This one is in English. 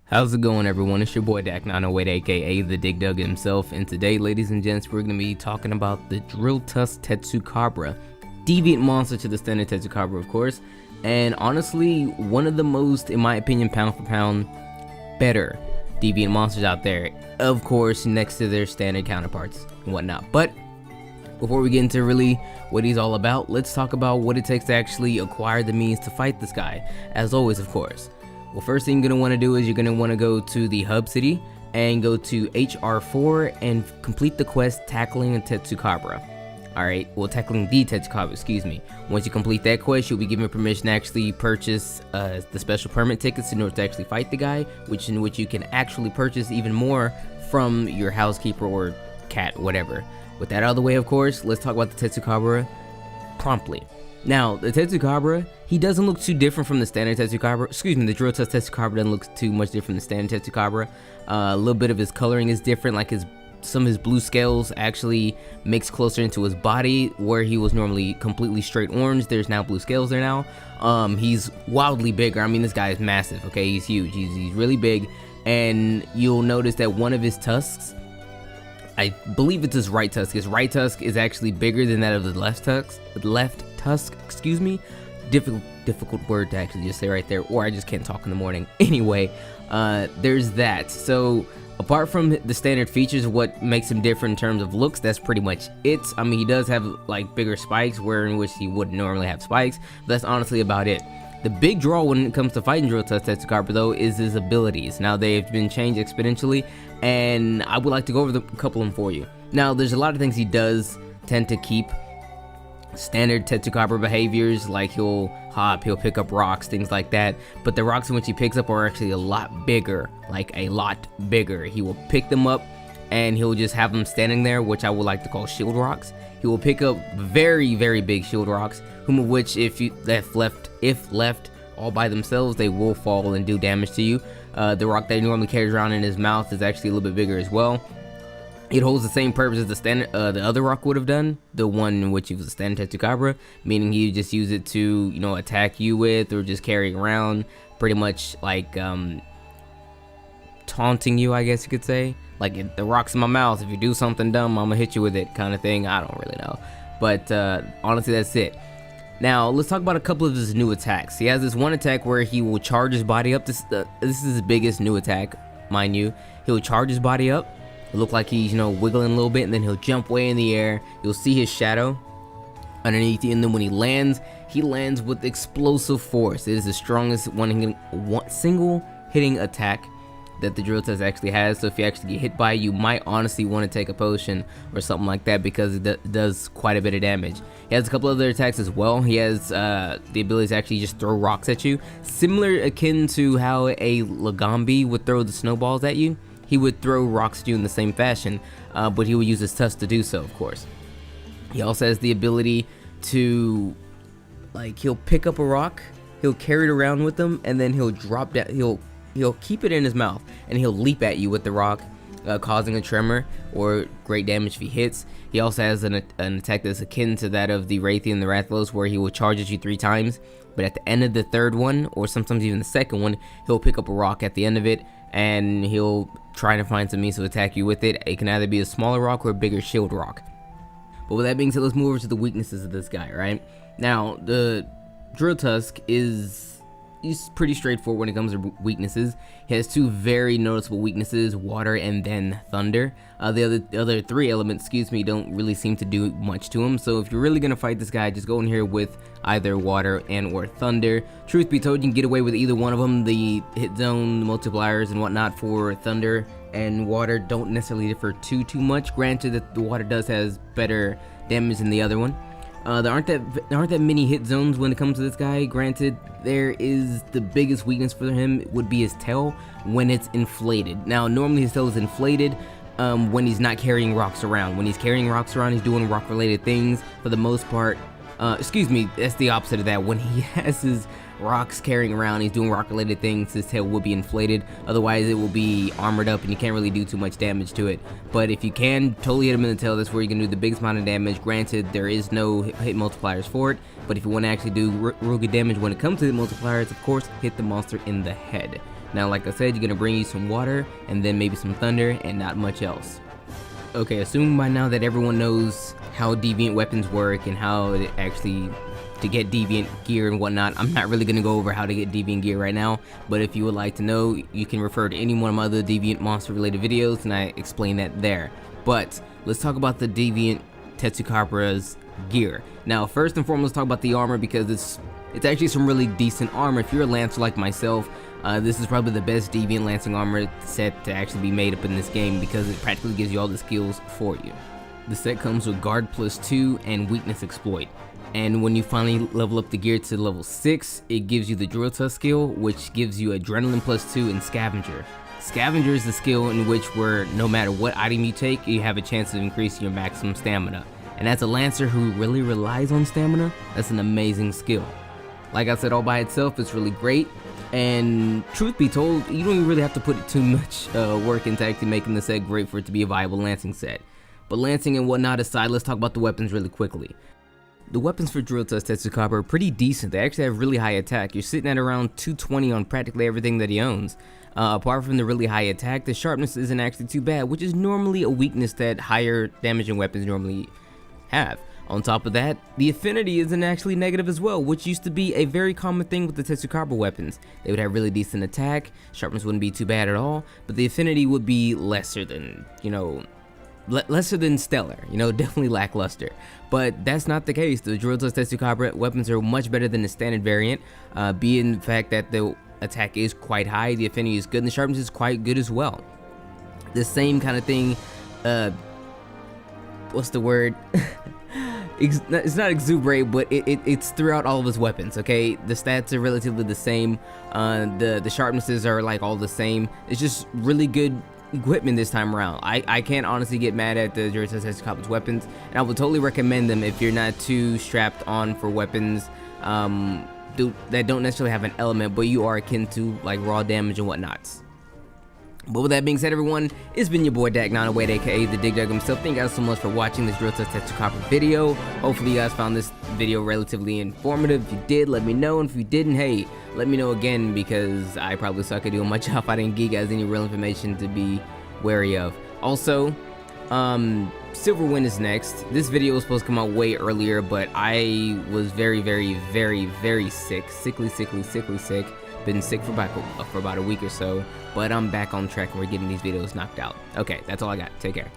How's it going, everyone? It's your boy Dak908, aka the Dig Dug himself, and today, ladies and gents, we're going to be talking about the Drilltusk Tetsucabra, deviant monster to the standard Tetsucabra, of course, and honestly, one of the most, in my opinion, pound for pound, better deviant monsters out there, of course, next to their standard counterparts and whatnot. But before we get into really what he's all about, let's talk about what it takes to actually acquire the means to fight this guy, as always, of course. Well, first thing you're going to want to do is you're going to want to go to the hub city and go to HR4 and complete the quest tackling a Tetsucabra. Alright, well, tackling the Tetsucabra, excuse me. Once you complete that quest, you'll be given permission to actually purchase the special permit tickets in order to actually fight the guy, in which you can actually purchase even more from your housekeeper or cat, whatever. With that out of the way, of course, let's talk about the Tetsucabra promptly. Now, the Tetsucabra, he doesn't look too different from the standard Tetsucabra. Excuse me, the Drilltusk Tetsucabra doesn't look too much different from the standard Tetsucabra. A little bit of his coloring is different, like some of his blue scales actually mix closer into his body, where he was normally completely straight orange. There's now blue scales there now. He's wildly bigger. I mean, this guy is massive, okay? He's huge. He's really big, and you'll notice that one of his tusks, I believe it's his right tusk. His right tusk is actually bigger than that of the left tusk, excuse me. Difficult word to actually just say right there, or I just can't talk in the morning. Anyway, there's that. So apart from the standard features, what makes him different in terms of looks, that's pretty much it. I mean, he does have like bigger spikes, where in which he wouldn't normally have spikes, but that's honestly about it. The big draw when it comes to fighting Drilltusk Tetsucabra, though, is his abilities. Now, they've been changed exponentially, and I would like to go over a couple of them for you. Now, there's a lot of things he does tend to keep standard Tetsucabra behaviors, like he'll hop, he'll pick up rocks, things like that, but the rocks in which he picks up are actually a lot bigger, like a lot bigger. He will pick them up, and he'll just have them standing there, which I would like to call shield rocks. He will pick up very, very big shield rocks, whom of which, if left all by themselves, they will fall and do damage to you. The rock that he normally carries around in his mouth is actually a little bit bigger as well. It holds the same purpose as the other rock would have done, the one in which he was a standard Tetsucabra, meaning he would just use it to, you know, attack you with, or just carry around, pretty much like taunting you, I guess you could say. Like, the rock's in my mouth, if you do something dumb, I'm gonna hit you with it, kind of thing. I don't really know, but honestly, that's it. Now, let's talk about a couple of his new attacks. He has this one attack where he will charge his body up. This is his biggest new attack, mind you. He'll charge his body up. It'll look like he's, you know, wiggling a little bit, and then he'll jump way in the air. You'll see his shadow underneath you, and then when he lands with explosive force. It is the strongest single hitting attack that the Drilltusk actually has. So if you actually get hit by it, you might honestly want to take a potion or something like that, because it does quite a bit of damage. He has a couple other attacks as well. He has the ability to actually just throw rocks at you, similar akin to how a Lagambi would throw the snowballs at you. He would throw rocks at you in the same fashion, but he would use his tusk to do so, of course. He also has the ability to, like, he'll pick up a rock, he'll carry it around with him, and then he'll drop down, he'll keep it in his mouth, and he'll leap at you with the rock, causing a tremor or great damage if he hits. He also has an attack that's akin to that of the Wraithian and the Rathalos, where he will charge at you 3 times, but at the end of the third one, or sometimes even the second one, he'll pick up a rock at the end of it, and he'll try to find some means to attack you with it. It can either be a smaller rock or a bigger shield rock. But with that being said, let's move over to the weaknesses of this guy, right? Now, the Drilltusk he's pretty straightforward when it comes to weaknesses. He has 2 very noticeable weaknesses, water and then thunder. The other 3 elements, excuse me, don't really seem to do much to him. So if you're really gonna fight this guy, just go in here with either water and or thunder. Truth be told, you can get away with either one of them. The hit zone, the multipliers and whatnot for thunder and water don't necessarily differ too much. Granted that the water does has better damage than the other one. There aren't that many hit zones when it comes to this guy. Granted, there is the biggest weakness for him would be his tail when it's inflated. Now, normally his tail is inflated when he's not carrying rocks around. When he's carrying rocks around, he's doing rock-related things for the most part. Excuse me, that's the opposite of that. When he has his rocks carrying around, he's doing rock-related things, his tail will be inflated. Otherwise, it will be armored up, and you can't really do too much damage to it. But if you can totally hit him in the tail, that's where you can do the biggest amount of damage. Granted, there is no hit multipliers for it, but if you want to actually do real good damage when it comes to the multipliers, of course, hit the monster in the head. Now, like I said, you're gonna bring you some water and then maybe some thunder and not much else. Okay, assuming by now that everyone knows how deviant weapons work and how it actually to get deviant gear and whatnot, I'm not really going to go over how to get deviant gear right now, but if you would like to know, you can refer to any one of my other deviant monster related videos and I explain that there. But let's talk about the deviant Tetsucabra's gear. Now, first and foremost, talk about the armor, because it's actually some really decent armor. If you're a lancer like myself, this is probably the best deviant lancing armor set to actually be made up in this game, because it practically gives you all the skills for you. The set comes with guard +2 and weakness exploit, and when you finally level up the gear to level 6, it gives you the Drilltusk skill, which gives you adrenaline +2 and scavenger. Scavenger is the skill in which where no matter what item you take, you have a chance of increasing your maximum stamina. And as a lancer who really relies on stamina, that's an amazing skill. Like I said, all by itself, it's really great. And truth be told, you don't really have to put too much work into actually making the set great for it to be a viable lancing set. But lancing and whatnot aside, let's talk about the weapons really quickly. The weapons for Drilltusk Tetsucabra are pretty decent. They actually have really high attack. You're sitting at around 220 on practically everything that he owns. Apart from the really high attack, the sharpness isn't actually too bad, which is normally a weakness that higher damaging weapons normally have. On top of that, the affinity isn't actually negative as well, which used to be a very common thing with the Tetsucabra weapons. They would have really decent attack, sharpness wouldn't be too bad at all, but the affinity would be lesser than, lesser than stellar, definitely lackluster. But that's not the case. The Drilltusk Tetsucabra weapons are much better than the standard variant, being the fact that the attack is quite high, the affinity is good, and the sharpness is quite good as well. The same kind of thing, what's the word? It's not exuberate, but it's throughout all of his weapons, okay? The stats are relatively the same, the sharpnesses are like all the same. It's just really good equipment this time around. I can't honestly get mad at the Drilltusk Tetsucabra's weapons, and I would totally recommend them if you're not too strapped on for weapons that don't necessarily have an element, but you are akin to like raw damage and whatnot. But with that being said, everyone, it's been your boy Dak908, aka the Dig Dug himself. Thank you guys so much for watching this Drilltusk Tetsucabra video. Hopefully you guys found this video relatively informative. If you did, let me know, and if you didn't, hey, let me know again, because I probably suck at doing my job. I didn't give you guys any real information to be wary of. Also, Silverwind is next. This video was supposed to come out way earlier, but I was very sick. Sickly. Been sick for about a week or so, but I'm back on track and we're getting these videos knocked out. Okay, that's all I got. Take care.